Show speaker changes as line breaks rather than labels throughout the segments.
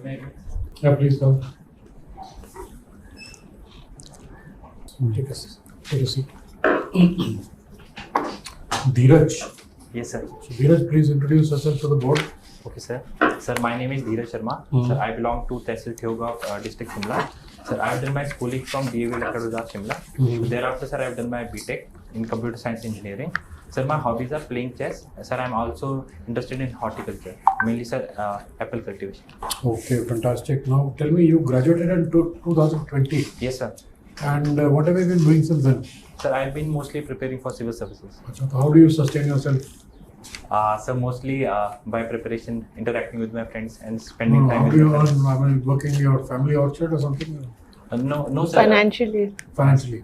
Yeah, please come. Take a seat. Dheeraj.
Yes, sir.
So, Dheeraj, please introduce yourself to the board.
Okay, sir. Sir, my name is Dheeraj Sharma. Sir, I belong to Tehsildar district, Shimla. Sir, I have done my schooling from DAV Lakaduzar, Shimla. Thereafter, sir, I have done my BTech in computer science engineering. Sir, my hobbies are playing chess. Sir, I am also interested in horticulture, mainly, sir, apple cultivation.
Okay, fantastic. Now, tell me, you graduated in 2020.
Yes, sir.
And what have you been doing since then?
Sir, I have been mostly preparing for civil services.
So how do you sustain yourself?
Sir, mostly by preparation, interacting with my friends and spending time
How
with
do you
my friends.
earn? I mean, working in your family orchard or something?
No, sir.
Financially.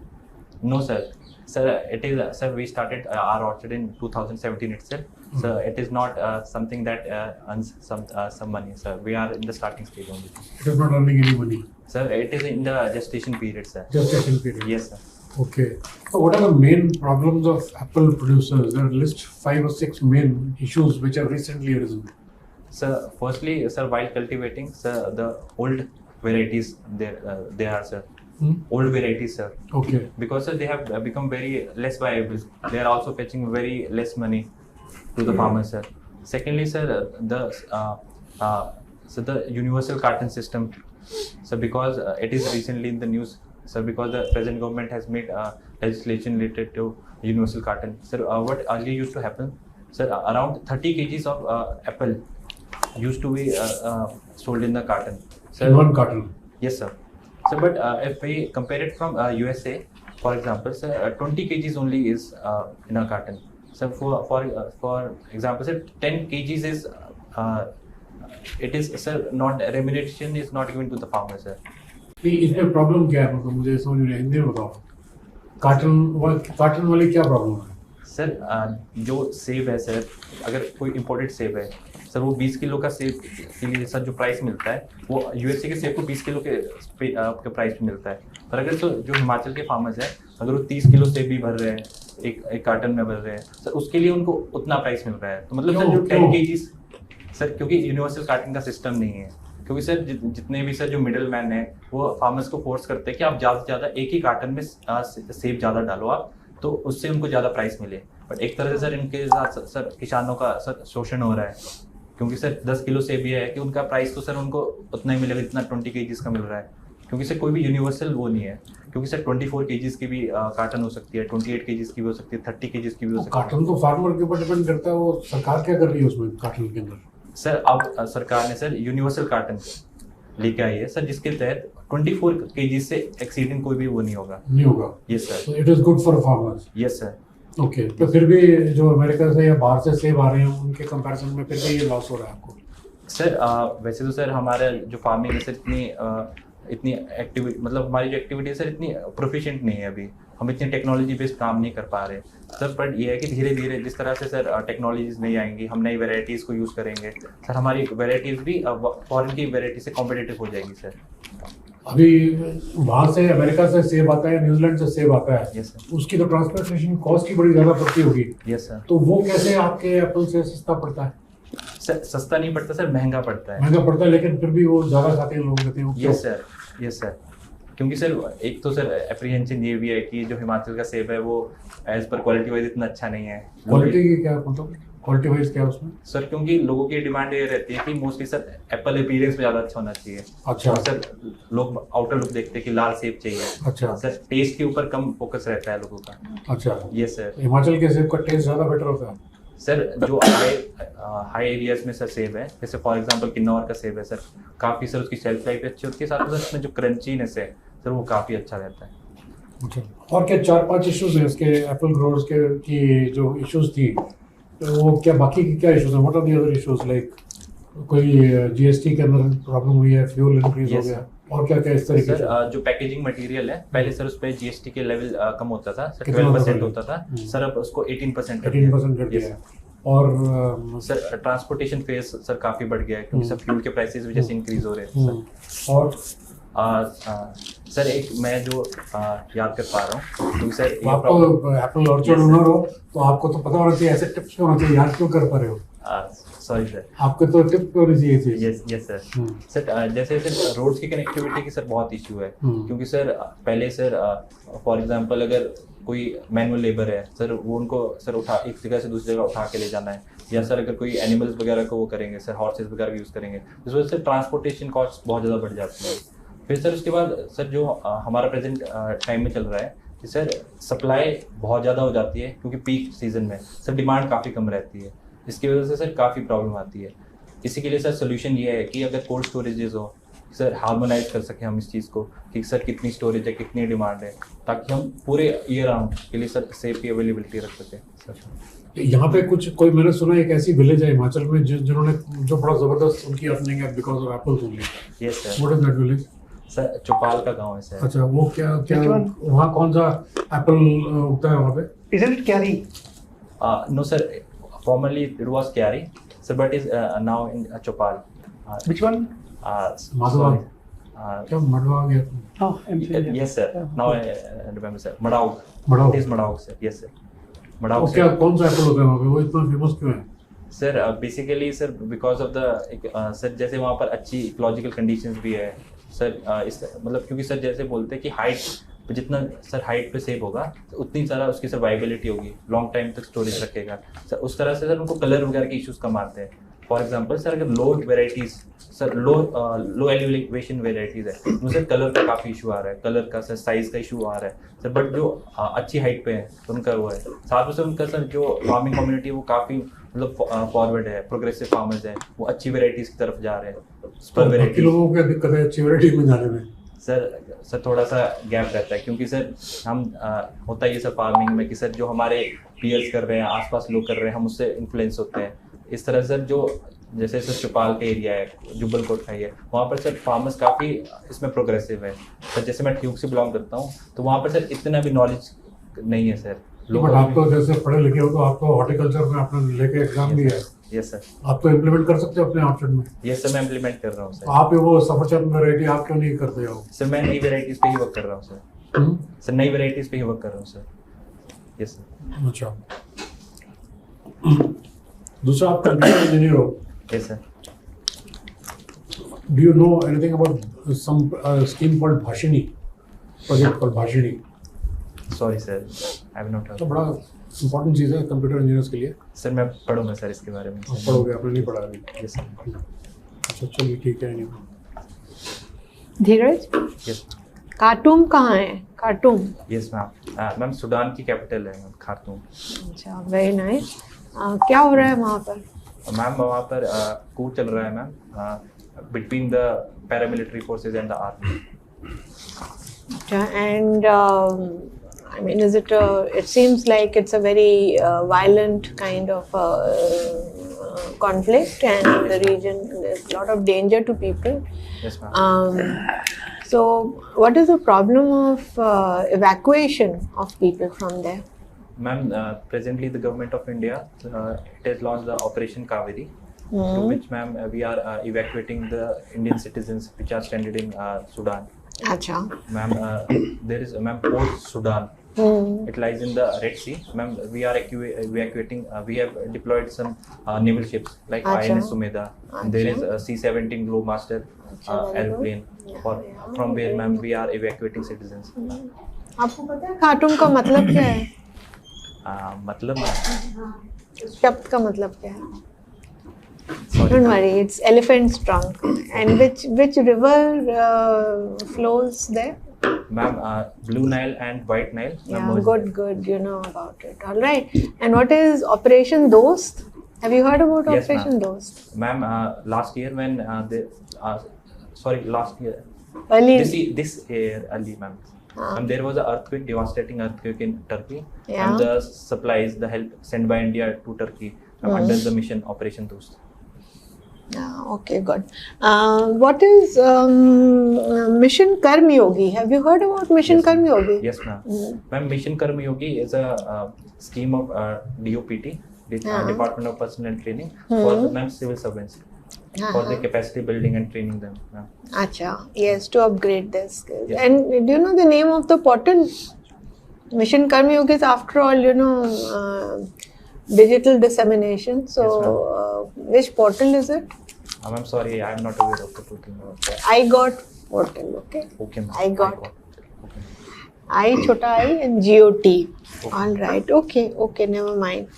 No, sir. Sir, it is. Sir, we started our orchard in 2017 itself. So it is not something that earns some money. Sir, we are in the starting stage only.
It is not earning any money.
Sir, it is in the gestation period, sir.
Gestation period.
Yes, sir.
Okay. So what are the main problems of apple producers? There are list 5 or 6 main issues which have recently arisen.
Sir, firstly, sir, while cultivating, sir, the old varieties they are, sir. Old varieties, sir.
Okay.
Because sir, they have become very less viable. They are also fetching very less money to the farmers, sir. Secondly, sir, the universal carton system. So because it is recently in the news, sir, because the present government has made legislation related to universal carton. Sir, what earlier used to happen, sir, around 30 kgs of apple used to be sold in the carton. Sir,
In one carton.
Yes, sir. So, but if we compare it from USA, for example, sir, 20 kgs only is in a carton. So, for example, sir, 10 kgs is it is, sir, not remuneration is not given to the farmer, sir.
इसमें problem क्या है? मतलब मुझे समझ नहीं, हिंदी में बताओ. Carton वाली क्या प्रॉब्लम है?
सर, जो सेब है, सर, अगर कोई इम्पोर्टेड सेब है, सर, वो 20 किलो का सेब के लिए सर जो प्राइस मिलता है वो यूएसए के सेब को 20 किलो के प्राइस पे मिलता है. पर अगर तो जो हिमाचल के फार्मर्स हैं, अगर वो 30 किलो सेब भी भर रहे हैं, एक कार्टन में भर रहे हैं, सर, उसके लिए उनको उतना प्राइस मिल रहा है. तो मतलब सर जो 10 kgs, सर, क्योंकि यूनिवर्सल कार्टन का सिस्टम नहीं है. क्योंकि सर जितने भी सर जो मिडिल मैन है वो फार्मर्स को फोर्स करते हैं कि आप ज़्यादा से ज़्यादा एक ही कार्टन में सेब ज़्यादा डालो आप, तो उससे उनको ज़्यादा प्राइस मिले. बट एक तरह से सर इनके साथ सर किसानों का सर शोषण हो रहा है. क्योंकि सर 10 किलो सेब ये है कि उनका प्राइस तो सर उनको उतना ही मिलेगा जितना 20 kgs का मिल रहा है. क्योंकि सर कोई भी यूनिवर्सल वो नहीं है. क्योंकि सर 24 kgs की भी कार्टन हो सकती है, 28 kgs की भी हो सकती है, 30 kgs की भी हो सकती है.
कार्टन तो फार्मर के ऊपर डिपेंड करता है. वो सरकार क्या कर रही है उसमें कार्टन के अंदर?
सर, अब सरकार ने सर यूनिवर्सल कार्टन लेके आई है, सर, जिसके तहत 24 kg से एक्सीडिंग कोई भी वो नहीं होगा. Yes sir.
It is good for farmers.
Yes sir.
Okay. तो फिर भी जो अमेरिका से या बाहर से सेब आ रहे हैं उनके कंपैरिजन में फिर भी ये लॉस हो रहा है आपको?
सर, वैसे तो सर हमारा जो फार्मिंग है सर इतनी एक्टिविटी, मतलब हमारी जो एक्टिविटी है सर इतनी प्रोफिशिएंट नहीं है. अभी हम इतनी टेक्नोलॉजी बेस्ड काम नहीं कर पा रहे सर. बट ये है कि धीरे धीरे जिस तरह से सर टेक्नोलॉजीज नहीं आएंगी, हम नई वेराइटीज़ को यूज़ करेंगे सर, हमारी वेराइटीज़ भी फॉरेन की वेराइटी से कॉम्पिटिटिव हो जाएगी सर.
अभी वहाँ से अमेरिका से सेब आता है, न्यूजीलैंड से सेब आता है.
Yes sir.
उसकी तो ट्रांसपोर्टेशन कॉस्ट ही बड़ी ज़्यादा पड़ती होगी.
Yes sir.
तो वो कैसे आपके एप्पल से सस्ता पड़ता है?
सर, सस्ता नहीं पड़ता सर, महंगा पड़ता है.
महंगा पड़ता है, लेकिन फिर भी वो ज़्यादा खाते हैं लोग, कहते हैं.
Yes sir. Yes sir. क्योंकि सर एक तो सर एप्रीहेंशन ये भी है कि जो हिमाचल का सेब है वो एज पर क्वालिटी वाइज इतना अच्छा नहीं है.
क्वालिटी की क्या मतलब? क्वालिटी वाइज क्या उसमें?
सर, क्योंकि लोगों की डिमांड ये रहती है कि मोस्टली सर एप्पल अपीयरेंस में ज़्यादा अच्छा होना चाहिए.
अच्छा.
सर, लोग आउटर लुक देखते हैं कि लाल सेब चाहिए.
अच्छा.
सर, टेस्ट के ऊपर कम फोकस रहता है लोगों का.
अच्छा.
Yes sir.
हिमाचल के सेब का टेस्ट ज़्यादा बेटर होता है?
सर, जो हाई एरियाज में सर सेब है, जैसे फॉर एग्जांपल किन्नौर का सेब है सर, काफ़ी सर उसकी शेल्फ लाइफ अच्छी होती है. साथ में उसमें जो क्रंचीनेस है सर वो काफ़ी अच्छा रहता है.
अच्छा. और क्या 4-5 इश्यूज हैं इसके एप्पल ग्रोवर्स के की जो इश्यूज थी, तो वो क्या बाकी की क्या इश्यूज हैं? What are the other issues? Like कोई जीएसटी के अंदर प्रॉब्लम हुई है, फ्यूल इंक्रीज हो गया, और क्या क्या इस तरीके से?
जो पैकेजिंग मटेरियल है, पहले सर उस पर जीएसटी के लेवल कम होता था सर, 12% होता था सर, अब उसको 18% कर दिया.
और
सर ट्रांसपोर्टेशन फेस सर काफ़ी बढ़ गया है, क्योंकि सब फ्यूल के प्राइसेस भी जैसे इंक्रीज हो रहे हैं सर.
और
सर एक मैं जो याद कर पा रहा हूँ, क्योंकि सर
आपको एप्पल ऑर्चर्ड ओनर हो तो आपको तो पता होना चाहिए, ऐसे टिप्स होना चाहिए. याद क्यों कर पा रहे हो?
Sorry sir.
आपके तो टिप होनी चाहिए थी।
Yes sir. सर जैसे सर रोड्स की कनेक्टिविटी की सर बहुत इशू है, क्योंकि सर पहले सर फॉर एग्जांपल अगर कोई मैनुअल लेबर है सर, वो उनको सर उठा एक जगह से दूसरी जगह उठा के ले जाना है, या सर अगर कोई एनिमल्स वगैरह को वो करेंगे सर, हॉर्सेस वगैरह यूज़ करेंगे, इस वजह से ट्रांसपोर्टेशन कॉस्ट बहुत ज़्यादा बढ़ जाती है। फिर सर उसके बाद सर जो हमारा प्रेजेंट टाइम में चल रहा है कि सर सप्लाई बहुत ज़्यादा हो जाती है, क्योंकि पीक सीजन में सर डिमांड काफ़ी कम रहती है, इसकी वजह से सर काफ़ी प्रॉब्लम आती है। इसी के लिए सर सोल्यूशन ये है कि अगर कोल्ड स्टोरेजेस हो सर, हार्मोनाइज कर सकें हम इस चीज़ को कि सर कितनी स्टोरेज है, कितनी डिमांड है, ताकि हम पूरे ईयर राउंड के लिए सर सेफ की अवेलेबिलिटी रख सकें सर।
यहाँ पे कुछ कोई मैंने सुना एक ऐसी विलेज है हिमाचल में जिन्होंने जो बड़ा जबरदस्त उनकी अर्निंग है because of Apple only.
Yes sir.
What is that village?
Sir Chaupal का गांव है सर।
अच्छा, वो क्या क्या वहाँ कौन सा एप्पल उगता है वहाँ पे?
Isn't it Kyari?
No sir, formerly it was Kyari sir, but is now in Chopal.
Which one?
Madhava क्या मडवा गया?
Oh, MP.
Yes sir. Now I remember sir. Madaug.
मडाव।
It is Madaug sir. Yes sir.
वो
Madaug
क्या
sir.
कौन सा Apple होता है वहाँ पे? वो इतना फेमस क्यों है?
Sir basically sir because of the sir जैसे वहाँ पर अच्छी इकोलॉजिकल कंडीशंस भी है सर, इस मतलब क्योंकि सर जैसे बोलते हैं कि हाइट जितना सर हाइट पे सेव होगा तो उतनी सारा उसकी सर्वाइबिलिटी होगी, लॉन्ग टाइम तक स्टोरेज रखेगा सर। उस तरह से सर उनको कलर वगैरह के इश्यूज कम आते हैं। फॉर एग्जांपल सर अगर लो वेराइटीज सर लो एलिवेशन वेराइटीज है, उनमें सर कलर का काफ़ी इशू आ रहा है, कलर का सर साइज का इशू आ रहा है सर। बट जो अच्छी हाइट पे है तो उनका वो है, साथ में सर उनका सर जो फार्मिंग कम्युनिटी है वो काफ़ी मतलब फॉरवर्ड है, प्रोग्रेसिव फार्मर्स है, वो अच्छी वेराइटीज की तरफ जा रहे हैं।
तो बाकी लोगों को क्या दिक्कत है अच्छी वैरायटी में जाने में?
सर थोड़ा सा गैप रहता है, क्योंकि सर हम होता है ये सब फार्मिंग में कि सर जो हमारे पीयर्स कर रहे हैं, आसपास लोग कर रहे हैं, हम उससे इन्फ्लुएंस होते हैं। इस तरह सर जो जैसे सर चौपाल का एरिया है, जुब्बल कोट का है, वहाँ पर सर फार्मर्स काफ़ी इसमें प्रोग्रेसिव है सर। जैसे मैं ट्यूब से बिलोंग करता हूँ तो वहाँ पर सर इतना भी नॉलेज नहीं है सर।
बट आप तो जैसे पढ़े लिखे हो तो आपको हॉर्टिकल्चर में आपने लेके एग्जाम दिया है।
Yes sir.
आप तो इम्प्लीमेंट कर सकते हो अपने ऑप्शन में।
यस सर, मैं इम्प्लीमेंट कर रहा हूँ सर।
आप वो सफरचंद वैरायटी आप क्यों नहीं करते हो?
सर मैं नई वेराइटीज़ पे ही वर्क कर रहा हूँ सर। सर नई वेराइटीज़ पे ही वर्क कर रहा हूँ सर। Yes sir.
अच्छा, दूसरा आप कंप्यूटर इंजीनियर हो।
Yes sir.
Do you know anything about some scheme called Bhashini, project called Bhashini?
Sorry sir, I have not
तो बड़ा इम्पोर्टेंट चीज़ है कंप्यूटर इंजीनियर्स के लिए।
सर मैं पढ़ूंगा सर इसके बारे में।
आप पढ़ोगे, आपने नहीं पढ़ा अभी?
Yes sir.
अच्छा चलिए ठीक है। नहीं
धीरज,
यस
खार्टूम कहाँ है? Khartoum?
Yes ma'am. Ma'am Sudan की कैपिटल है खार्तूम।
अच्छा, वेरी नाइस। क्या हो रहा है वहाँ पर?
मैम वहाँ पर कूच चल रहा है ma'am, between the paramilitary forces and the army.
अच्छा, and I mean, is it? It seems like it's a very violent kind of conflict, and in the region there's a lot of danger to people.
Yes ma'am.
So, what is the problem of evacuation of people from there?
Ma'am, presently the government of India it has launched the Operation Kaveri, through which ma'am we are evacuating the Indian citizens which are stranded in Sudan.
Acha.
Ma'am, there is ma'am Port Sudan. It lies in the Red Sea. Ma'am, we are evacuating. We have deployed some naval ships like
Acha.
INS Sumedha. And there is a C-17 Globemaster airplane. From where ma'am we are evacuating citizens.
आपको पता है Khartoum का मतलब क्या है?
मतलब
शब्द का मतलब क्या है? Don't worry, it's elephant's trunk. And which river flows there?
Ma'am, Blue Nile and White Nile.
Yeah, good. You know about it. All right. And what is Operation Dost? Have you heard about
Yes,
Operation
ma'am.
Dost?
Ma'am, last year when last year.
Early.
This year early, ma'am. And there was an earthquake, devastating earthquake in Turkey.
Yeah.
And the supplies, the help sent by India to Turkey under the mission Operation Dost.
Okay, good. What is Mission Karmyogi? Have you heard about Mission
Yes, ma'am.
Karmyogi?
Yes, ma'am. Ma'am, Mission Karmyogi is a scheme of DOPT, Department of Personnel and Training, for the ma'am civil servants, for the capacity building and training them. Ma'am.
Acha, yes, to upgrade their skills.
Yes.
And do you know the name of the portal? Mission Karmyogi is, after all, digital dissemination. So, which portal is it?
I'm sorry, I'm not aware of the portal.
I got portal, okay?
Okay, ma'am.
I got.
Okay.
I, chota I and GOT. All right. Okay, never mind.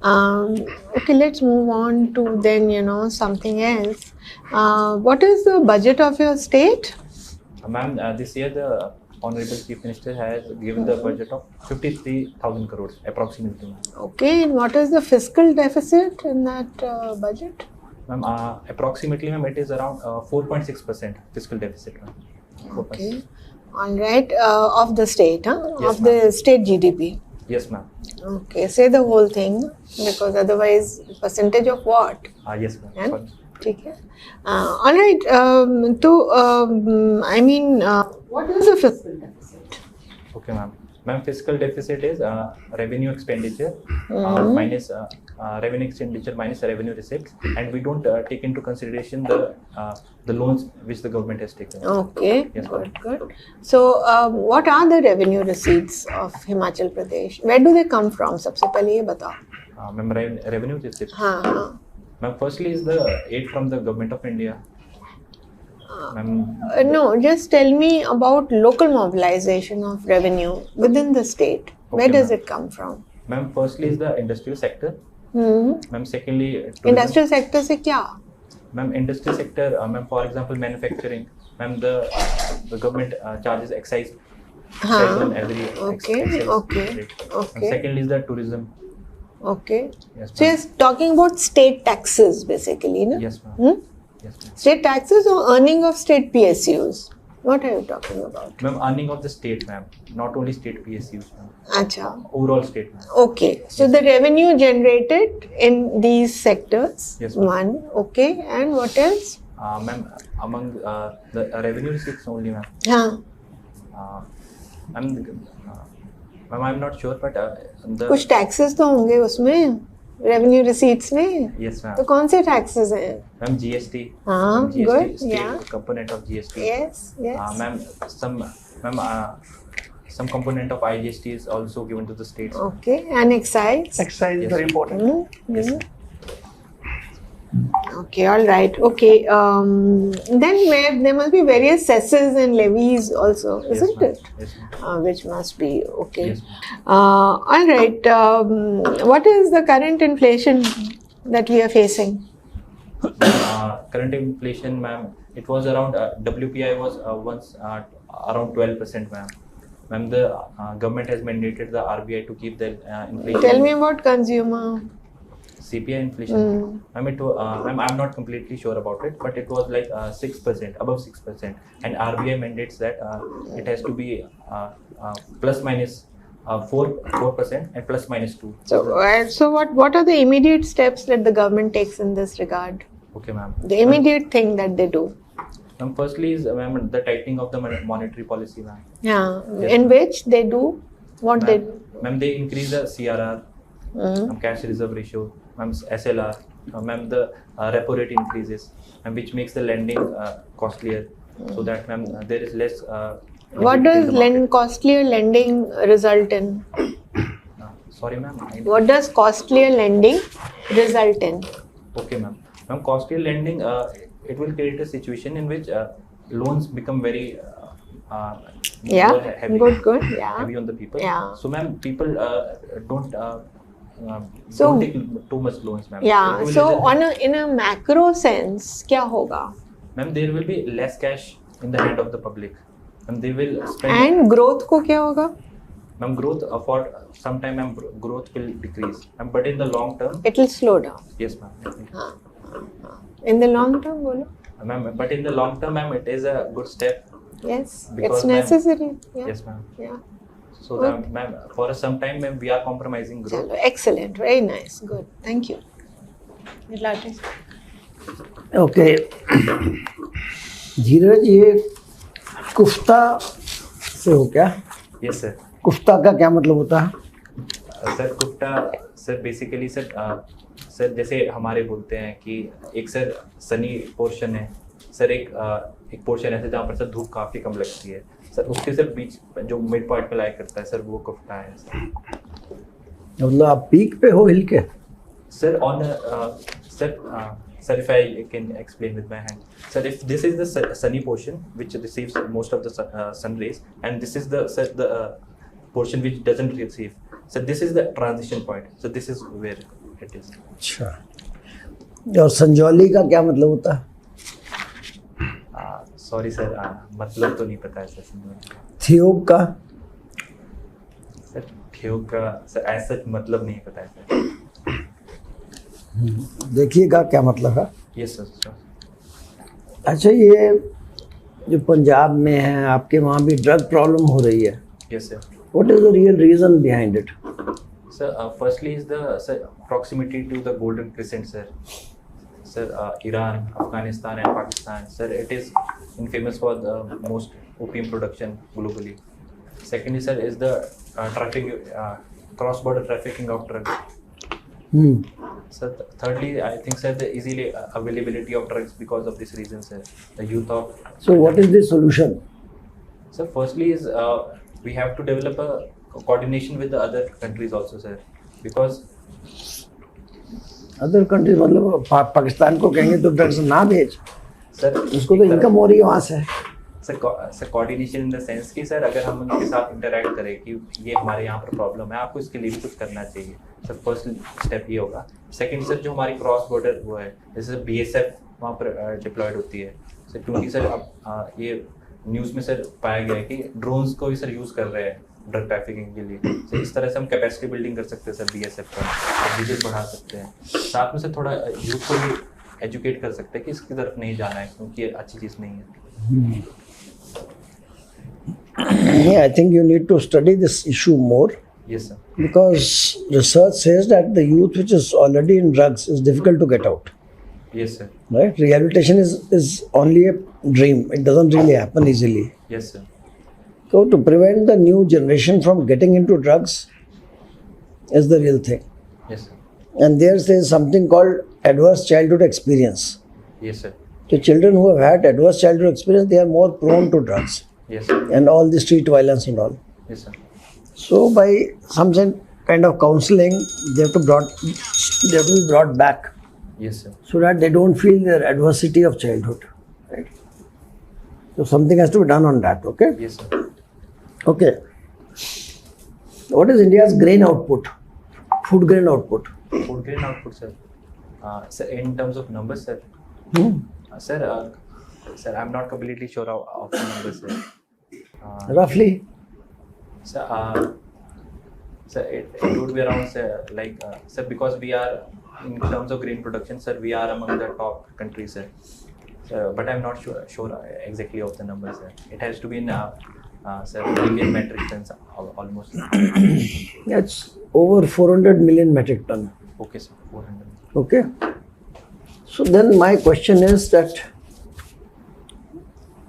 Okay, let's move on to then, something else. What is the budget of your state?
Ma'am, this year the Honorable Chief Minister has given the budget of 53,000 crores approximately.
Okay, and what is the fiscal deficit in that budget?
Ma'am, approximately, ma'am, it is around 4.6% fiscal deficit, ma'am. 4.6.
Okay. All right. Of the state, huh?
Yes,
Of the state GDP.
Yes, ma'am.
Okay, say the whole thing because otherwise, percentage of what?
Yes, ma'am.
And?
Sorry.
ठीक है. All right. I mean, what is the fiscal deficit?
Okay, ma'am. Ma'am, fiscal deficit is revenue expenditure minus revenue expenditure minus revenue receipts, and we don't take into consideration the loans which the government has taken.
Okay,
Yes,
good. So, what are the revenue receipts of Himachal Pradesh? Where do they come from? सबसे पहले ये बताओ.
Ma'am, revenue receipts.
हाँ.
Ma'am, firstly is the aid from the government of India. Ma'am,
No, just tell me about local mobilization of revenue within the state. Where
Okay,
does
ma'am.
it come from?
Ma'am, firstly is the industrial sector. Ma'am, secondly, tourism.
Industrial sector से क्या?
Ma'am, industrial sector, ma'am, for example, manufacturing. Ma'am, the government charges excise on every
Okay,
excise
okay,
rate.
okay.
And secondly is the tourism.
Okay.
Yes,
So
ma'am.
you're talking about state taxes basically, no?
Yes, ma'am.
Hmm?
Yes, ma'am.
State taxes or earning of state PSUs? What are you talking about?
Ma'am, earning of the state, ma'am. Not only state PSUs, ma'am.
Acha.
Overall state, ma'am.
Okay. So the revenue generated in these sectors.
Yes, ma'am.
One. Okay. And what else?
Ma'am, among the revenue receipts only, ma'am.
हाँ.
Ma'am, I'm not sure, but the
कुछ taxes तो होंगे उसमें. Revenue receipts में.
yes, ma'am.
तो कौन से taxes हैं?
Ma'am, GST.
हाँ,
Ma'am, GST,
good,
state
yeah.
component of GST.
Yes. Yes.
Ma'am, some component of IGST is also given to the states.
Okay. And excise.
Exercise is
Yes.
very important.
Hmm?
Yes,
Hmm.
ma'am.
Okay, all right. Okay. Then there must be various cesses and levies also, isn't
ma'am.
it?
Yes, ma'am.
Which must be okay.
Yes,
All right. What is the current inflation that we are facing?
Current inflation, ma'am, it was around WPI was once around 12%, ma'am. Ma'am, the government has mandated the RBI to keep the inflation.
Tell me about consumer.
CPI inflation. Ma'am, I'm not completely sure about it, but it was like 6%, above 6%, and RBI mandates that it has to be plus minus 4% and plus minus 2.
So what are the immediate steps that the government takes in this regard?
Okay, ma'am.
The immediate thing that they do.
Ma'am, firstly is ma'am the tightening of the monetary policy, ma'am.
Yeah.
Yes,
In
ma'am.
which they do what they do.
Ma'am, they increase the CRR, cash reserve ratio, ma'am, SLR, ma'am, the repo rate increases, and which makes the lending costlier, so that ma'am there is less.
What
liquidity in
does
the market.
costlier lending result in?
Sorry, ma'am.
What does costlier lending result in?
Okay, ma'am. Ma'am, costlier lending, it will create a situation in which loans become very
Yeah.
more heavy,
Good. Yeah.
heavy on the people.
Yeah.
So, ma'am, people don't.
So-
don't take too much loans, ma'am.
Yeah.
It will
So
result-
in a macro sense, क्या होगा?
Ma'am, there will be less cash in the hand of the public, and they will spend.
And growth को क्या होगा?
Ma'am, growth for some time, ma'am, growth will decrease. But in the long term,
It will slow down.
yes, ma'am.
In the long term, बोलो.
Ma'am, but in the long term, ma'am, it is a good step.
Yes.
Because,
It's
ma'am-
necessary. Yeah.
Yes, ma'am.
Yeah.
So, ma'am, for some time, ma'am, we are compromising growth.
चलो, excellent. Very nice. Good. Thank you. Dheeraj.
Okay Dheeraj, ये कुफ्ता से हो क्या?
Yes, sir.
कुफ्ता का क्या मतलब होता है?
सर कुफ्ता, सर बेसिकली सर जैसे हमारे बोलते हैं कि एक सर सनी पोर्शन है सर, एक पोर्शन ऐसे जहाँ पर सर धूप काफ़ी कम लगती है सर, उसके सर बीच जो मिड पॉइंट पे लाया करता है सर, वो कुफ्ता है सर।
मतलब आप पीक पे हो हिल के?
Sir on Sir, if I can explain with my hand. Sir, if this is the sunny portion which receives most of the sun rays, and this is the portion which doesn't receive. So this is the transition point. So this is where it is.
अच्छा, और संजौली का क्या मतलब होता है?
Sorry sir, मतलब तो नहीं पता है सर।
थियोग का?
सर थियोग का सर ऐसा मतलब नहीं पता है सर।
देखिएगा क्या मतलब है।
Yes sir.
अच्छा, ये जो पंजाब में है, आपके वहाँ भी ड्रग प्रॉब्लम हो रही है।
Yes sir.
What is the real reason behind it?
Sir, firstly is the proximity to the Golden Crescent, sir. Sir, Iran, Afghanistan, and Pakistan, sir, it is infamous for the most opium production globally. Secondly, sir, is the cross-border trafficking of drugs. Sir, thirdly, I think, sir, the easily availability of drugs because of this reason, sir. The youth of.
So, what is the solution?
Sir, firstly is we have to develop a coordination with the other countries also, sir, because
other countries मतलब पाकिस्तान को कहेंगे तो drugs ना भेज,
sir
उसको तो income हो रही है वहाँ से।
Sir coordination in the sense कि सर अगर हम उनके साथ इंटरैक्ट करें कि ये हमारे यहाँ पर प्रॉब्लम है, आपको इसके लिए भी कुछ करना चाहिए। सर फर्स्ट स्टेप ये होगा। सेकंड सर, जो हमारी क्रॉस बॉर्डर वो है, जैसे BSF वहाँ पर डिप्लॉयड होती है सर, क्योंकि सर अब ये न्यूज़ में सर पाया गया है कि ड्रोन्स को भी सर यूज़ कर रहे हैं ड्रग ट्रैफिकिंग के लिए। तो इस तरह से हम कैपेसिटी बिल्डिंग कर सकते हैं सर BSF का, विजिट बढ़ा सकते हैं। साथ में सर थोड़ा यूथ को भी एजुकेट कर सकते हैं कि इसकी तरफ नहीं जाना है, क्योंकि ये अच्छी चीज़ नहीं है।
Yeah, I think you need to study this issue more.
Yes, sir.
Because research says that the youth which is already in drugs is difficult to get out.
Yes, sir.
Right? Rehabilitation is only a dream. It doesn't really happen easily.
Yes, sir.
So to prevent the new generation from getting into drugs is the real thing.
Yes, sir.
And there is something called adverse childhood experience.
Yes, sir.
The children who have had adverse childhood experience, they are more prone to drugs.
Yes, sir.
And all the street violence and all.
Yes, sir.
So by some kind of counseling, they have to be brought back.
Yes, sir.
So that they don't feel their adversity of childhood. Right? So something has to be done on that. Okay.
Yes, sir.
Okay. What is India's grain output? Food grain output?
Food grain output, sir. Sir, in terms of numbers, sir. Sir, I'm not completely sure of the numbers, sir.
Roughly?
Sir, it would be around, sir, like, sir, because we are, in terms of grain production, sir, we are among the top countries, sir. But I'm not sure exactly of the numbers, sir. It has to be in, sir, million metric tons almost.
That's over 400 million metric ton.
Okay, sir, 400.
Okay. So then my question is that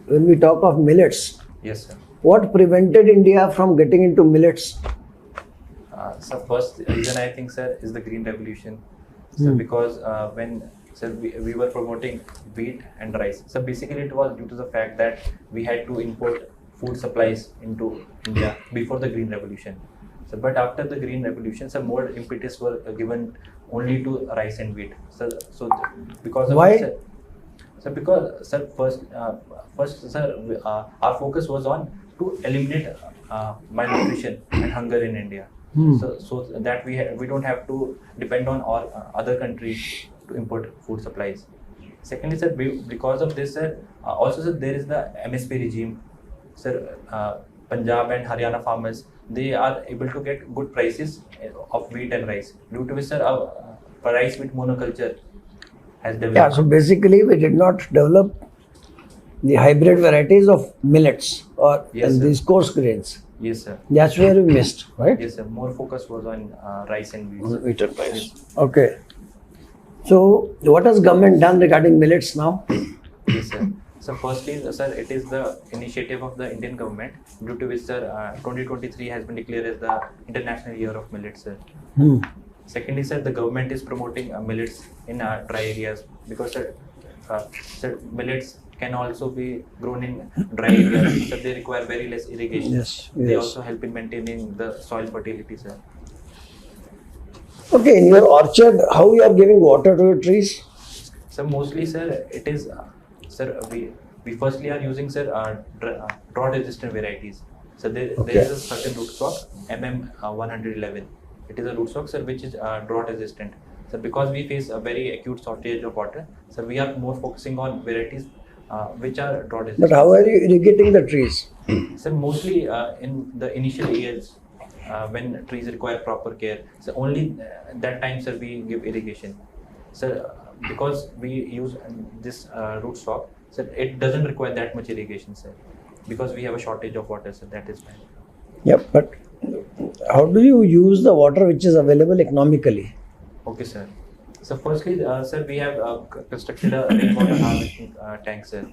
when we talk of millets,
Yes, sir.
what prevented India from getting into millets?
So first reason I think, sir, is the Green Revolution. So because when we were promoting wheat and rice, so basically it was due to the fact that we had to import food supplies into India before the Green Revolution. So but after the Green Revolution, some more impetus were given only to rice and wheat. So because of
Why?
That, so because sir, first sir, our focus was on to eliminate malnutrition and hunger in India. So that we don't have to depend on all other countries to import food supplies. Secondly, sir, because of this, sir, also sir, there is the MSP regime. Sir, Punjab and Haryana farmers, they are able to get good prices of wheat and rice. Due to which, sir, rice wheat monoculture has developed.
Yeah, so basically we did not develop the hybrid varieties of millets or
Yes, sir.
these coarse grains.
Yes, sir.
That's where we missed, right?
Yes, sir. More focus was on rice and wheat.
On wheat and rice. Okay. So what has government done regarding millets now?
Yes, sir. So firstly, sir, it is the initiative of the Indian government, due to which, sir, 2023 has been declared as the International Year of Millets, sir. Secondly, sir, the government is promoting millets in dry areas because, sir, millets can also be grown in dry areas, so they require very less irrigation.
Yes,
They
yes.
also help in maintaining the soil fertility, sir.
Okay, in your orchard, how you are giving water to your trees?
So mostly, sir, it is, sir, we firstly are using, sir, drought resistant varieties. So there is a certain root stock, MM111. It is a root stock, sir, which is drought resistant. So because we face a very acute shortage of water, so we are more focusing on varieties which are drought resistant.
But how are you irrigating the trees?
Sir, mostly in the initial years when trees require proper care, so only that time, sir, we give irrigation. Sir, because we use this root stock, sir, it doesn't require that much irrigation, sir, because we have a shortage of water, sir. That is fine.
Yep, but how do you use the water which is available economically?
Okay, sir. So firstly, sir, we have constructed a rainwater harvesting tank, sir.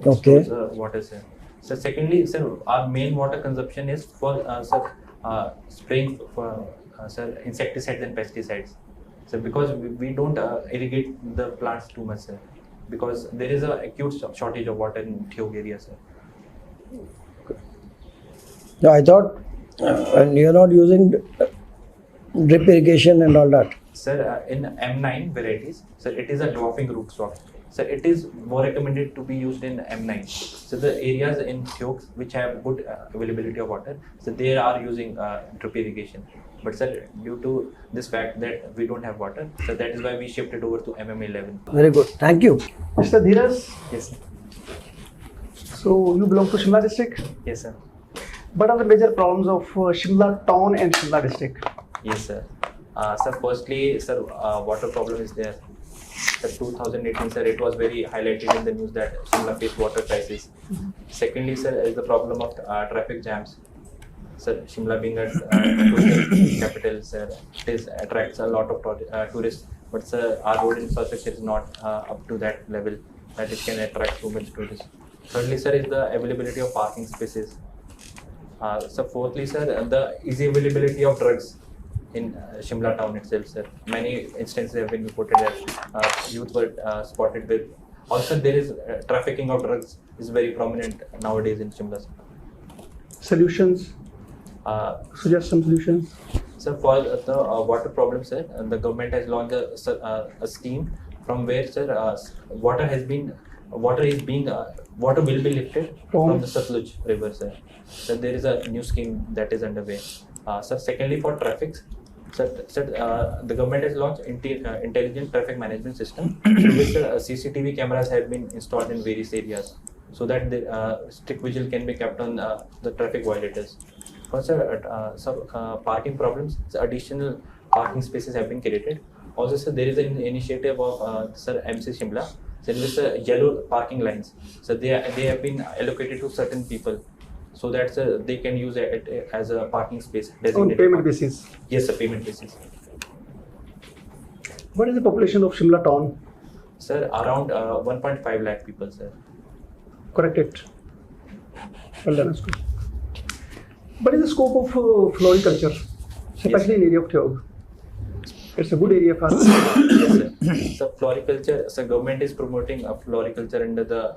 Okay.
Stores, water, sir. So secondly, sir, our main water consumption is for spraying for sir, insecticides and pesticides. So because we don't irrigate the plants too much, sir, because there is a acute shortage of water in Theog area, sir.
No, I thought, and you're not using drip irrigation and all that.
Sir, in M9 varieties, sir, it is a dwarfing root stock. So it is more recommended to be used in M9. So the areas in Theog which have good availability of water, so they are using drip irrigation. But sir, due to this fact that we don't have water, so that is why we shifted over to MM11.
Very good. Thank you.
Mr. Dheeraj,
Yes, sir.
so you belong to Shimla district.
Yes, sir.
What are the major problems of Shimla town and Shimla district?
Yes, sir. Sir, firstly, sir, water problem is there. Sir, 2018, sir, it was very highlighted in the news that Shimla faced water crisis. Secondly, sir, is the problem of traffic jams. Sir, Shimla being a tourism capital, sir, it attracts a lot of tourists. But sir, our road infrastructure is not up to that level that it can attract too much tourists. Thirdly, sir, is the availability of parking spaces. So fourthly, sir, the easy availability of drugs in Shimla town itself, sir. Many instances have been reported that youth were spotted with. Also, there is trafficking of drugs is very prominent nowadays in Shimla.
Solutions? Suggest some solutions.
So for the water problem, sir, the government has launched a scheme from where, sir, water will be lifted from the Satluj river, sir. So there is a new scheme that is underway. Sir, secondly, for traffic, sir, the government has launched intelligent traffic management system, through which CCTV cameras have been installed in various areas, so that the strict vigil can be kept on the traffic violators. For some parking problems, so additional parking spaces have been created. Also, sir, there is an initiative of Sir MC Shimla, so in which yellow parking lines, so they have been allocated to certain people, so that they can use it as a parking space.
On payment basis.
Yes, sir, payment basis.
What is the population of Shimla town?
Sir, around 1.5 lakh people, sir.
Correct it. Well done, school. What is the scope of floriculture, especially in area of Theog? It's a good area for us.
Yes, sir. So floriculture, so government is promoting floriculture under the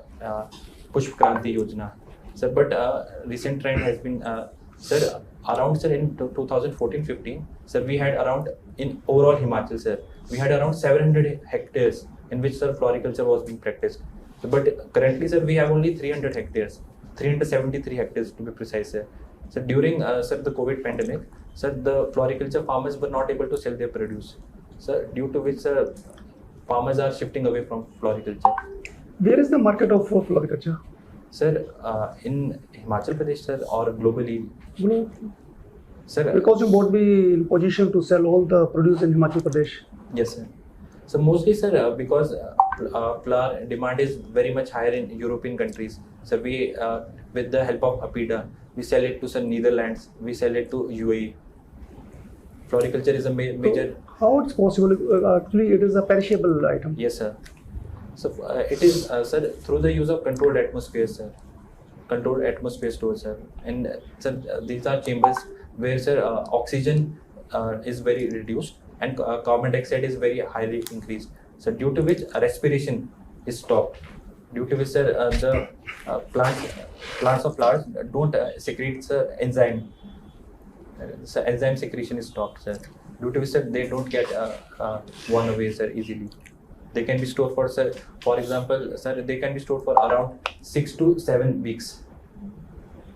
Pushp Kranti Yojana. Sir, but recent trend has been, sir, around, sir, in 2014-15, sir, we had around, in overall Himachal, sir, we had around 700 hectares in which, sir, floriculture was being practiced. So, but currently, sir, we have only 300 hectares, 373 hectares to be precise, sir. So during, sir, the COVID pandemic, sir, the floriculture farmers were not able to sell their produce, sir, due to which, sir, farmers are shifting away from floriculture.
Where is the market of floriculture?
Sir, in Himachal Pradesh, sir, or globally, sir.
Because you won't be in position to sell all the produce in Himachal Pradesh.
Yes, sir. So mostly, sir, because flour demand is very much higher in European countries. So we, with the help of APIDA, we sell it to some Netherlands, we sell it to UAE. Floriculture is a major.
So how it's possible? Actually, it is a perishable item.
Yes, sir. So it is, sir, through the use of controlled atmosphere, sir. Controlled atmosphere stores, sir. And sir, these are chambers where, sir, oxygen is very reduced and carbon dioxide is very highly increased. So due to which respiration is stopped. Due to which, sir, the plants of flowers don't secrete, sir, enzyme. So enzyme secretion is stopped, sir. due to which sir, they don't get one away sir easily. They can be stored for sir, for example, sir, they can be stored for around 6 to 7 weeks.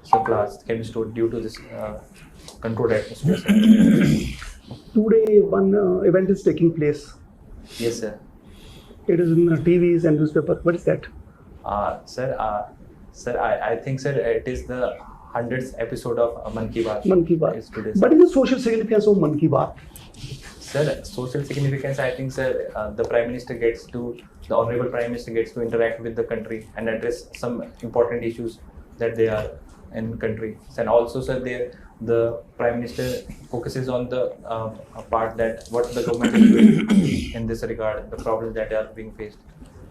So class can be stored due to this controlled atmosphere. Sir.
Today, one event is taking place.
Yes, sir.
It is in TVs and newspaper. What is that?
Sir, I think sir, it is the 100th episode of Mann Ki Baat.
Man Ki Baat.
Is today,
What is the social significance of Man Ki Baat?
Sir, social significance, I think, sir, the Honorable Prime Minister gets to interact with the country and address some important issues that they are in country. And also, sir, the Prime Minister focuses on the part that what the government is doing in this regard, the problems that are being faced.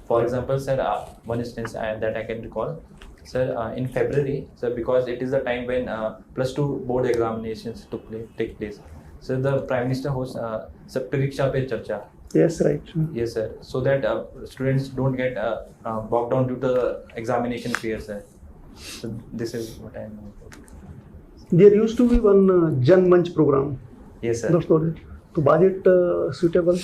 For example, sir, one instance that I can recall, sir, in February, sir, because it is the time when +2 board examinations take place. So the Prime Minister hosts Pariksha Pe Charcha.
Yes, right.
Yes, sir. So that students don't get bogged down due to examination fear, sir. So this is what I know about.
There used to be one Jan Manch program.
Yes, sir.
So was it suitable?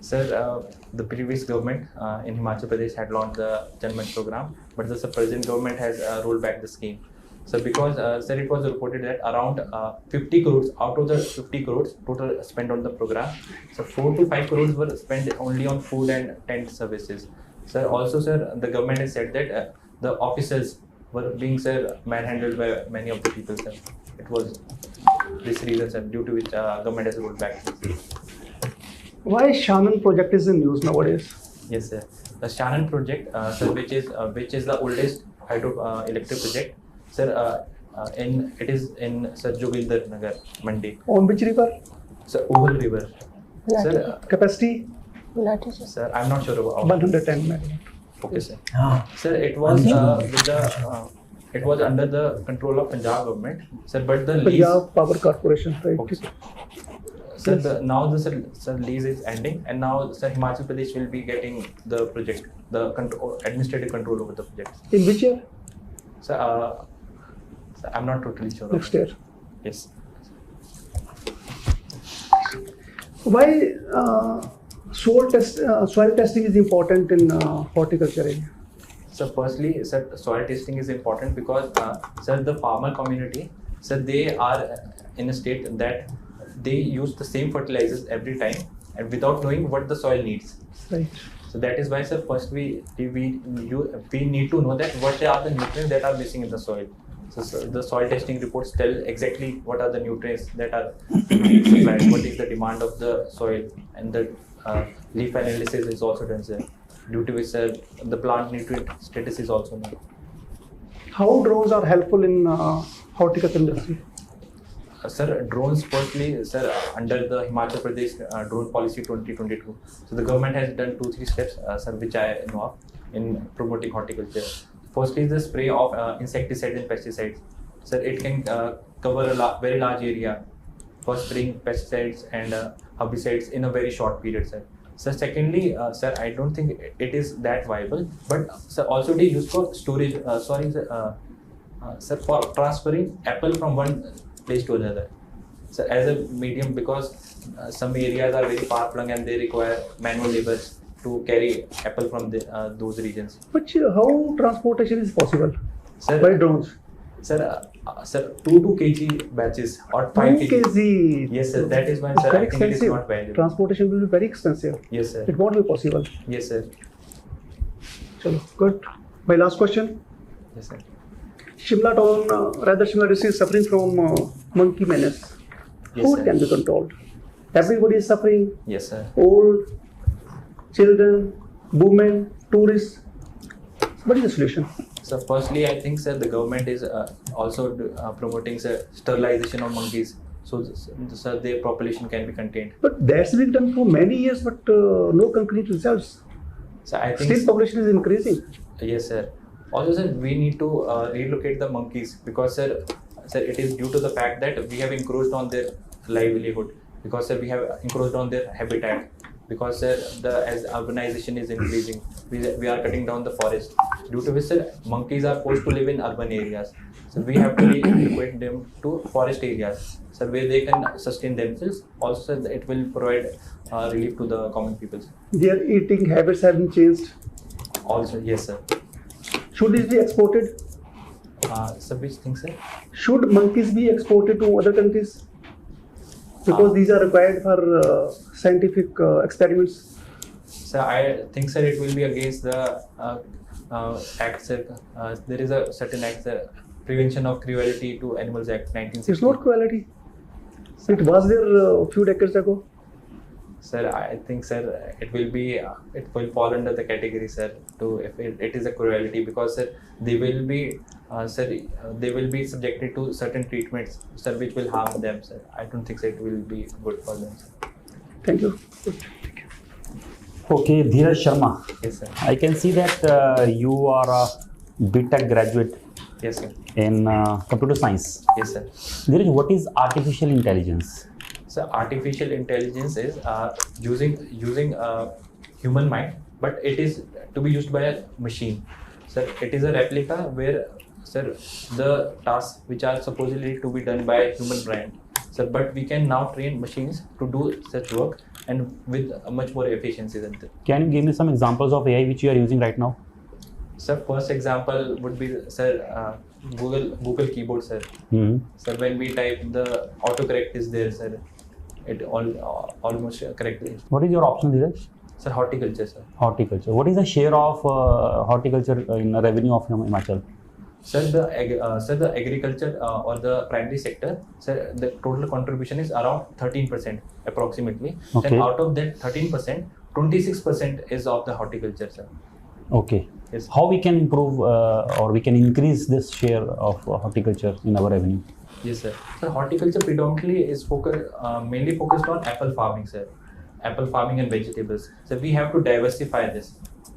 Sir, the previous government in Himachal Pradesh had launched the Jan Manch program, but the present government has rolled back the scheme. So because sir, it was reported that around 50 crores out of the 50 crores total spent on the program, so 4 to 5 crores were spent only on food and tent services. Sir, also sir, the government has said that the officers were being sir manhandled by many of the people, sir. It was this reason, sir, due to which government has rolled back.
Why Shannon project is in news nowadays?
Yes, sir. The Shannon project, sir, which is the oldest hydroelectric project. Sir, it is in Sir Jogindar Nagar, Mandi.
On which river?
Sir, Oval River. Sir,
Capacity?
sir, I'm not sure about
110 megawatt.
Okay, sir. Sir, it was it was under the control of Punjab government, sir. But the lease,
Punjab Power Corporation, right?
okay, sir. Now the lease is ending, and now sir Himachal Pradesh will be getting the project, the administrative control over the project.
In which year?
Sir, I'm not totally sure.
Next year.
Yes.
Why soil testing is important in horticulture area?
So firstly, sir, soil testing is important because, sir, the farmer community, sir, they are in a state that they use the same fertilizers every time and without knowing what the soil needs.
Right.
So that is why, sir, first we need to know that what are the nutrients that are missing in the soil. So the soil testing reports tell exactly what are the nutrients that are supplied, what is the demand of the soil, and the leaf analysis is also done, sir. Due to which the plant nutrient status is also known.
How drones are helpful in horticulture industry?
Sir, drones firstly, sir, under the Himachal Pradesh drone policy 2022. So the government has done 2-3 steps, sir, which I know of in promoting horticulture. Firstly, the spray of insecticides and pesticides. Sir, it can cover a very large area for spraying pesticides and herbicides in a very short period, sir. So secondly, sir, I don't think it is that viable, but sir, also they use for storage. Sir, for transferring apple from one place to another. So as a medium, because some areas are very far flung and they require manual labor to carry apple from those regions.
But how transportation is possible?
Sir,
By drones?
Sir, 2 kg batches or 5
2
kg.
kg.
Yes, sir. That is why, sir,
Very
I think it is
expensive.
not valuable.
Transportation will be very expensive.
Yes, sir.
It won't be possible.
Yes, sir.
Chalo, good. My last question.
Yes, sir.
Shimla town, rather Shimla district is suffering from monkey menace.
Yes,
How
sir.
it can be controlled? Everybody is suffering.
Yes, sir.
Old, children, women, tourists. What is the solution?
So firstly, I think, sir, the government is also promoting, sir, sterilization of monkeys, so sir, their population can be contained.
But that's been done for many years, but no concrete results.
So I think,
Still population is increasing.
yes, sir. Also, sir, we need to relocate the monkeys because, sir, it is due to the fact that we have encroached on their livelihood because, sir, we have encroached on their habitat. because sir, as urbanization is increasing, we are cutting down the forest. Due to which, sir, monkeys are forced to live in urban areas. So we have to equate them to forest areas, so where they can sustain themselves. Also, sir, it will provide relief to the common people.
Their eating habits have been changed.
Also, yes, sir.
Should it be exported?
So which thing, sir?
Should monkeys be exported to other countries? Because these are required for scientific experiments.
So I think, sir, it will be against the act, sir. There is a certain act, sir, Prevention of Cruelty to Animals Act 1960.
It's not cruelty. It was there a few decades ago.
Sir, I think, sir, it will fall under the category, sir, to if it is a cruelty, because sir, they will be subjected to certain treatments, sir, which will harm them, sir. I don't think, sir, it will be good for them, sir.
Thank you.
Okay, Dheeraj Sharma.
Yes, sir.
I can see that you are a BTech graduate
Yes, sir.
in computer science.
Yes, sir.
Dheeraj, what is artificial intelligence?
So artificial intelligence is using human mind, but it is to be used by a machine. Sir, it is a replica where, sir, the tasks which are supposedly to be done by a human brain, sir, but we can now train machines to do such work and with a much more efficiency than that.
Can you give me some examples of AI which you are using right now?
Sir, first example would be, sir, Google keyboard, sir. Sir, when we type, the autocorrect is there, sir. It almost correctly.
What is your option, Dheeraj?
Sir, horticulture, sir.
Horticulture. What is the share of horticulture in the revenue of Himachal?
Sir, the agriculture or the primary sector, sir, the total contribution is around 13% approximately.
Okay.
And out of that 13%, 26% is of the horticulture, sir.
Okay.
Yes.
How we can improve or we can increase this share of horticulture in our revenue?
Yes, sir. So horticulture predominantly is mainly focused on apple farming, sir. Apple farming and vegetables. So we have to diversify this.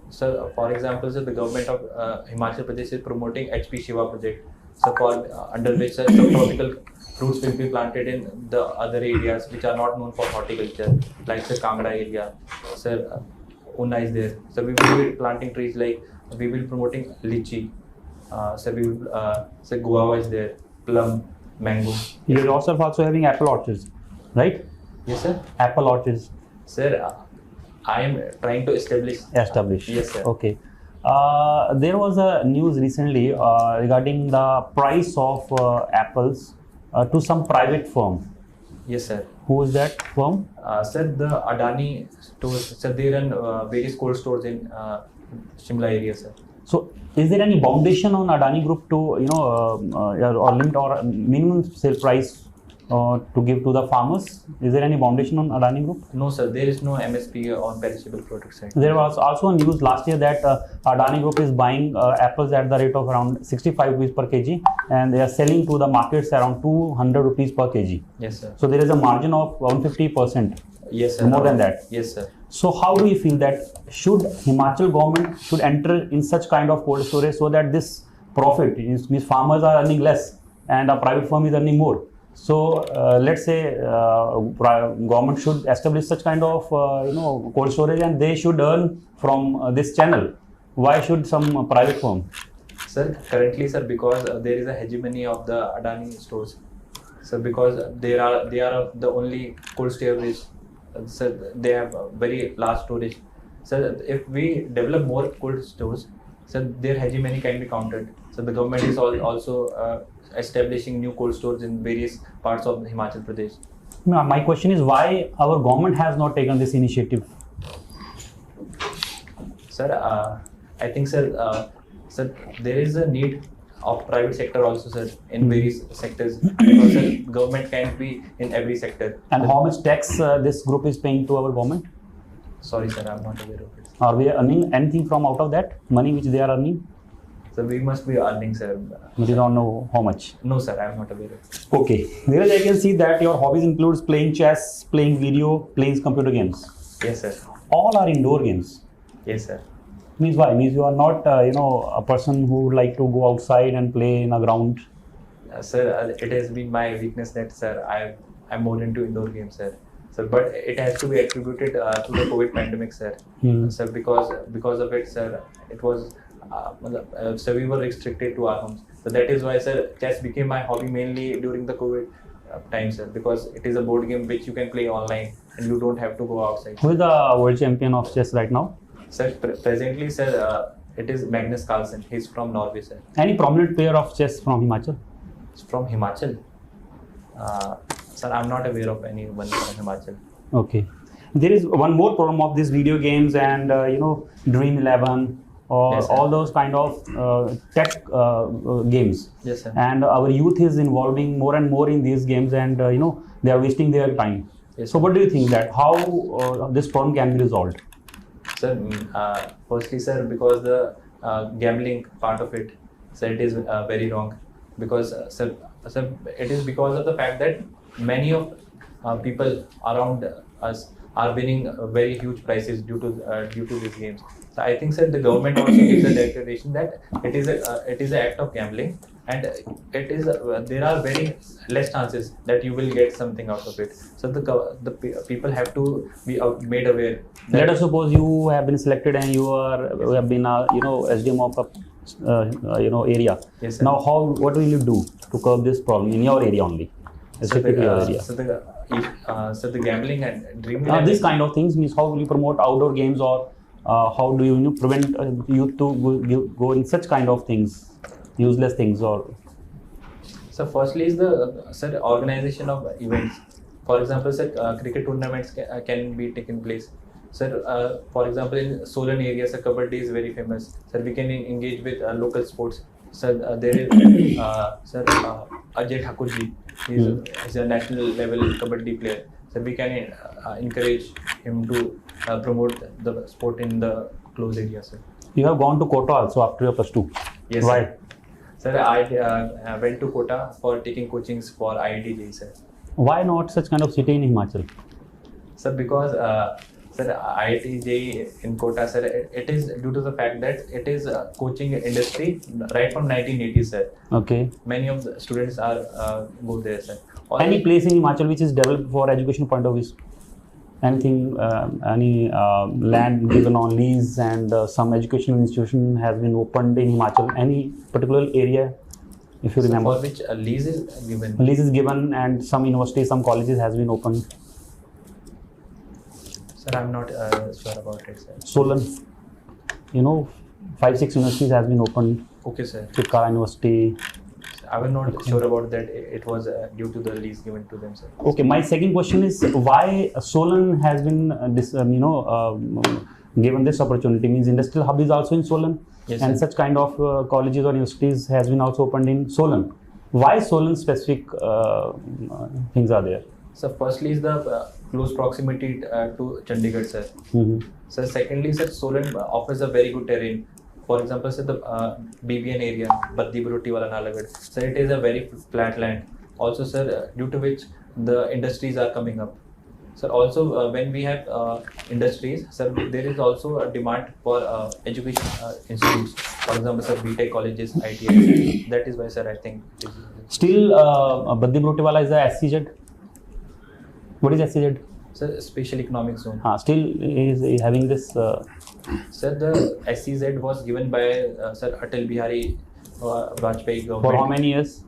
So, for example, sir, the government of Himachal Pradesh is promoting HP Shiva project. So, under which subtropical fruits will be planted in the other areas which are not known for horticulture, like the Kangra area. Sir, Unna is there. So we will be planting trees like we will be promoting lychee. So we will, so guava is there, plum, mango.
You yourself also having apple orchards, right?
Yes, sir.
Apple orchards.
Sir, I am trying to establish. Yes, sir.
Okay. There was a news recently regarding the price of apples to some private firm.
Yes, sir.
Who is that firm?
Sir, the Adani stores. Sir, they run various cold stores in Shimla area, sir.
So, is there any foundation on Adani Group to or limit or minimum sale price to give to the farmers? Is there any foundation on Adani Group?
No, sir. There is no MSP on perishable products. Right?
There was also a news last year that Adani Group is buying apples at the rate of around 65 rupees per kg, and they are selling to the markets around 200 rupees per kg.
Yes, sir.
So there is a margin of 150%.
Yes, sir.
More than that.
Yes, sir.
So how do you feel that should Himachal government should enter in such kind of cold storage so that this profit means farmers are earning less and a private firm is earning more? So let's say government should establish such kind of cold storage and they should earn from this channel. Why should some private firm?
Sir, currently, sir, because there is a hegemony of the Adani stores. So because they are the only cold storage. So they have very large storage. So if we develop more cold stores, so their hegemony can be countered. So the government is also establishing new cold stores in various parts of Himachal Pradesh.
My question is why our government has not taken this initiative?
Sir, I think, sir, there is a need of private sector also, sir, in various sectors, because sir, government can't be in every sector.
And how much tax this group is paying to our government?
Sorry, sir, I'm not aware of it.
Are we earning anything from out of that money which they are earning?
So we must be earning, sir.
We do not know how much.
No, sir, I'm not aware of it.
Okay. Dheeraj, I can see that your hobbies includes playing chess, playing video, playing computer games.
Yes, sir.
All are indoor games.
Yes, sir.
Means why? Means you are not, a person who would like to go outside and play in a ground.
Sir, it has been my weakness that, sir, I'm more into indoor games, sir. sir, but it has to be attributed to the COVID pandemic, sir. Sir, because of it, sir, it was so we were restricted to our homes. So that is why, sir, chess became my hobby mainly during the COVID time, sir, because it is a board game which you can play online and you don't have to go outside.
Who is the world champion of chess right now?
Sir, presently, sir, it is Magnus Carlsen. He's from Norway, sir.
Any prominent player of chess from Himachal?
From Himachal. Sir, I'm not aware of anyone from Himachal.
Okay. There is one more problem of these video games and Dream 11 or
Yes, sir.
all those kind of tech games.
Yes, sir.
And our youth is involving more and more in these games, and they are wasting their time.
Yes,
So
sir.
what do you think that how this problem can be resolved?
Sir, firstly, sir, because the gambling part of it, sir, it is very wrong. Because, sir, it is because of the fact that many of people around us are winning very huge prices due to these games. So I think, sir, the government also gives a declaration that it is an act of gambling, and it is there are very less chances that you will get something out of it. So the people have to be made aware.
Let us suppose you have been selected and you have been SDM of a area.
Yes, sir.
Now what will you do to curb this problem in your area only? Specifically your area.
So the gambling and dreaming.
Now, these kind of things means how will you promote outdoor games, or how do you prevent youth to go in such kind of things, useless things, or?
So firstly is the organization of events. For example, sir, cricket tournaments can be taken place. Sir, for example, in Solan area, sir, Kabaddi is very famous. Sir, we can engage with local sports. Sir, there is Ajay Thakurji. He's a national level Kabaddi player. So we can encourage him to promote the sport in the close area, sir.
You have gone to Kota also after your +2.
Yes,
Why?
Sir, I went to Kota for taking coachings for IIT JEE, sir.
Why not such kind of city in Himachal?
Sir, because IIT JEE in Kota, sir, it is due to the fact that it is a coaching industry right from 1980s, sir.
Okay.
Many of the students are go there, sir.
Any place in Himachal which is developed for education point of view? Anything, any land given on lease and some educational institution has been opened in Himachal? Any particular area, if you remember?
For which a lease is given?
Lease is given and some universities, some colleges has been opened.
Sir, I'm not sure about it, sir.
Solan, 5-6 universities has been opened.
Okay, sir.
Chitkara University.
I was not sure about that. It was due to the lease given to them, sir.
Okay, my second question is why Solan has been given this opportunity? Means industrial hub is also in Solan,
Yes,
and
sir.
such kind of colleges or universities has been also opened in Solan. Why Solan specific things are there?
So firstly is the close proximity to Chandigarh, sir. So secondly, sir, Solan offers a very good terrain. For example, sir, the BBN area, Baddi Baroti wala Nalagad. So it is a very flat land. Also, sir, due to which the industries are coming up. Sir, also when we have industries, sir, there is also a demand for education institutes. For example, sir, BTech colleges, ITIs. That is why, sir, I think.
Still, Baddi Baroti wala is the SCZ. What is SCZ?
Sir, special economic zone.
Still is having this.
Sir, the SCZ was given by Sir Atal Bihari Vajpayee government.
For how many years?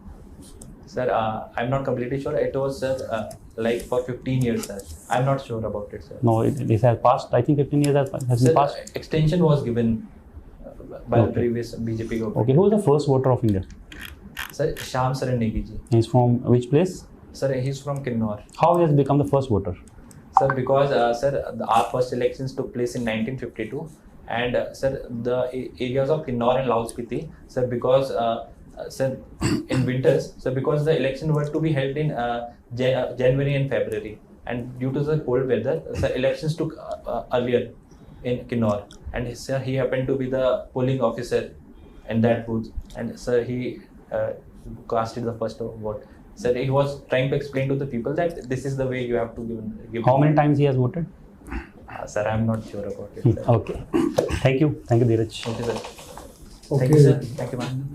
Sir, I'm not completely sure. It was, sir, like for 15 years, sir. I'm not sure about it, sir.
No, this has passed. I think 15 years has been
Sir,
passed.
extension was given by the
Okay.
previous BJP government.
Okay, who was the first voter of India?
Sir, Shyam Saran Negi ji.
He's from which place?
Sir, he's from Kinnor.
How he has become the first voter?
Sir, because our first elections took place in 1952, and sir, the areas of Kinnor and Lahaul Spiti, sir, because sir, in winters, sir, because the election were to be held in January and February, and due to the cold weather, sir, elections took earlier in Kinnor, and sir, he happened to be the polling officer in that booth, and sir, he casted the first vote. Sir, he was trying to explain to the people that this is the way you have to give.
How many times he has voted?
Sir, I'm not sure about it, sir.
Okay. Thank you, Dheeraj.
Okay, sir.
Okay.
Thank you, sir. Thank you, ma'am.